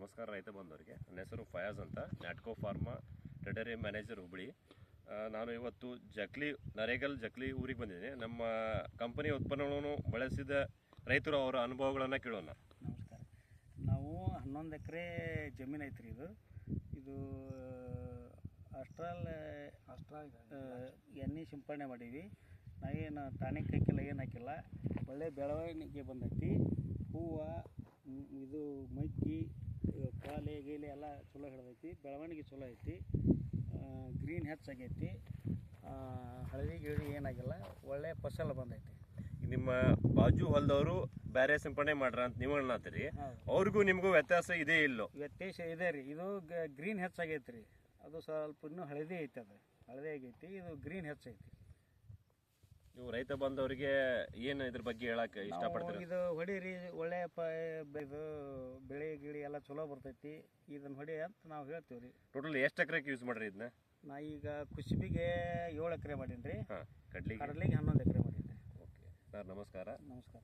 ನಮಸ್ಕಾರ ರೈತ ಬಂದವರಿಗೆ. ನನ್ನ ಹೆಸರು ಫಯಾಜ್ ಅಂತ, ನ್ಯಾಟ್ಕೋ ಫಾರ್ಮಾ ಟ್ರೆಡರಿ ಮ್ಯಾನೇಜರ್ ಹುಬ್ಳಿ. ನಾನು ಇವತ್ತು ನರೇಗಲ್ ಜಕ್ಲಿ ಊರಿಗೆ ಬಂದಿದ್ದೀನಿ. ನಮ್ಮ ಕಂಪನಿ ಉತ್ಪನ್ನಗಳನ್ನು ಬಳಸಿದ ರೈತರು ಅವರ ಅನುಭವಗಳನ್ನು ಕೇಳೋಣ. ನಮಸ್ಕಾರ. ನಾವು 11 ಎಕರೆ ಜಮೀನು ಐತ್ರಿ. ಇದು ಅಷ್ಟ್ರಾಲ್ ಎಣ್ಣೆ ಸಿಂಪಡಣೆ ಮಾಡೀವಿ. ನಾವೇನು ಟಾನಿಕ್ ಹಾಕಿಲ್ಲ, ಏನು ಹಾಕಿಲ್ಲ. ಒಳ್ಳೆ ಬೆಳವಣಿಗೆ ಬಂದೈತಿ. ಹೂವು ಇದು ಮಕ್ಕಿ ಕಾಲೆ ಗೀಲೆ ಎಲ್ಲ ಚಲೋ ಹಿಡ್ದೈತಿ. ಬೆಳವಣಿಗೆ ಚಲೋ ಐತಿ. ಗ್ರೀನ್ ಹೆಚ್ಚಾಗೈತಿ. ಹಳದಿ ಗಿಳಿ ಏನಾಗಿಲ್ಲ. ಒಳ್ಳೆ ಫಸಲು ಬಂದೈತಿ. ನಿಮ್ಮ ಬಾಜು ಹೊಲದವರು ಬೇರೆ ಸಿಂಪಡಣೆ ಮಾಡ್ರ ಅಂತ ನೀವು ಅನ್ನತ್ತೀರಿ. ಅವ್ರಿಗೂ ನಿಮಗೂ ವ್ಯತ್ಯಾಸ ಇದೆ ಇಲ್ಲೋ? ವ್ಯತ್ಯಾಸ ಇದೆ ರೀ. ಇದು ಗ್ರೀನ್ ಹೆಚ್ಚಾಗೈತಿ ರೀ. ಅದು ಸ್ವಲ್ಪ ಇನ್ನೂ ಹಳದಿ ಐತಿ. ಅದು ಹಳದಿ ಆಗೈತಿ. ಇದು ಗ್ರೀನ್ ಹೆಚ್ಚೈತಿ. ನೀವು ರೈತ ಬಂದವರಿಗೆ ಏನು ಇದ್ರ ಬಗ್ಗೆ ಹೇಳಕ್ಕೆ ಇಷ್ಟಪಡ್ತೀರಿ? ಇದು ಹೊಡೀರಿ, ಒಳ್ಳೆ ಇದು ಬೆಳೆ ಗಿಳಿ ಎಲ್ಲ ಚಲೋ ಬರ್ತೈತಿ. ಇದನ್ನ ಹೊಡಿ ಅಂತ ನಾವು ಹೇಳ್ತೀವಿ ರೀ. ಟೋಟಲ್ ಎಷ್ಟು ಎಕರೆಗೆ ಯೂಸ್ ಮಾಡ್ರಿ ಇದನ್ನ? ನಾ ಈಗ ಕುಸುಬಿಗೆ 7 ಎಕರೆ ಮಾಡೀನಿ ರೀ. ಕಡ್ಲಿಗೆ 11 ಎಕರೆ ಮಾಡೀನಿ ರೀ. ಓಕೆ ಸರ್, ನಮಸ್ಕಾರ. ನಮಸ್ಕಾರ.